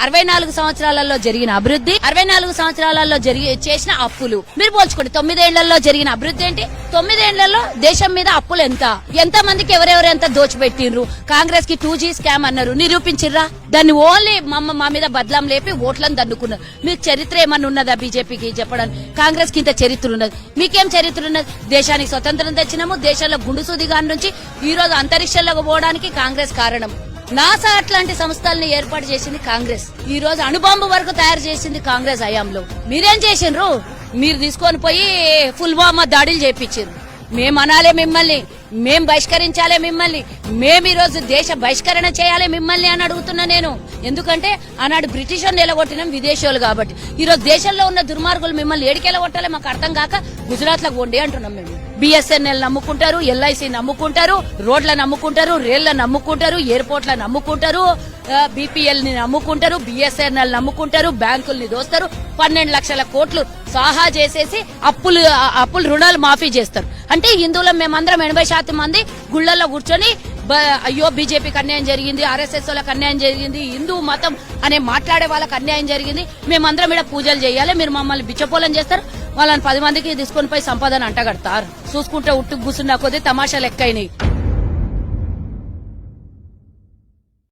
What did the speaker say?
64 సంవత్సరాలలో జరిగిన అభివృద్ధి, 64 సంవత్సరాలలో చేసిన అప్పులు మీరు పోల్చుకోండి. 9 ఏళ్లలో జరిగిన అభివృద్ధి ఏంటి? 9 ఏళ్లలో దేశం మీద అప్పులు ఎంత మందికి ఎవరెవరు ఎంత దోచిపెట్టిండ్రు? కాంగ్రెస్ కి 2G స్కామ్ అన్నారు, నిరూపించిర్రా? దాన్ని ఓన్లీ మా మీద బదలాం లేపి ఓట్లను దండుకున్నారు. మీకు చరిత్ర ఏమన్నా ఉన్నదా బీజేపీకి చెప్పడానికి? కాంగ్రెస్ కి ఇంత చరిత్ర ఉన్నది, మీకేం చరిత్ర ఉన్నది? దేశానికి స్వతంత్రం తెచ్చినాము, దేశంలో గుండుసూదిగాని నుంచి ఈ రోజు అంతరిక్షంలోకి పోవడానికి కాంగ్రెస్ కారణం. నాసా అట్లాంటి సంస్థల్ని ఏర్పాటు చేసింది కాంగ్రెస్. ఈ రోజు అణుబాంబు వరకు తయారు చేసింది కాంగ్రెస్ హయాంలో. మీరేం చేసిండ్రు? మీరు తీసుకొని పోయి పుల్వామా దాడులు చేపించారు. మేము అనాలే మిమ్మల్ని, మేం బహిష్కరించాలే మిమ్మల్ని, మేము ఈ రోజు దేశ బహిష్కరణ చేయాలి మిమ్మల్ని అని అడుగుతున్నా నేను. ఎందుకంటే ఆనాడు బ్రిటిష్ నిలగొట్టినాం విదేశీయులు కాబట్టి. ఈ రోజు దేశంలో ఉన్న దుర్మార్గులు మిమ్మల్ని ఏడికెళ్ళగొట్టాలి మాకు అర్థం కాక గుజరాత్ లో పోండి అంటున్నాం మేము. BSNL నమ్ముకుంటారు, LIC నమ్ముకుంటారు, రోడ్లను నమ్ముకుంటారు, రైళ్లను నమ్ముకుంటారు, ఎయిర్పోర్ట్లను నమ్ముకుంటారు, BPL ని నమ్ముకుంటారు, BSNL నమ్ముకుంటారు, బ్యాంకుల్ని దోస్తారు, 12 లక్షల కోట్లు సాహా చేసేసి అప్పులు రుణాలు మాఫీ చేస్తారు. అంటే హిందువుల మేమందరం 80% మంది గుళ్లలో కూర్చొని అయ్యో బీజేపీకి అన్యాయం జరిగింది, RSS వాళ్ళకి అన్యాయం జరిగింది, హిందూ మతం అనే మాట్లాడే వాళ్ళకి అన్యాయం జరిగింది, మేమందరం ఇక్కడ పూజలు చేయాలి, మీరు మమ్మల్ని బిచ్చపోలం చేస్తారు, వాళ్ళని 10 మందికి తీసుకొని పోయి సంపాదన అంటగడతారు. చూసుకుంటే ఉట్టుకు కూర్చున్న కొద్దీ తమాషాలు ఎక్కైనాయి.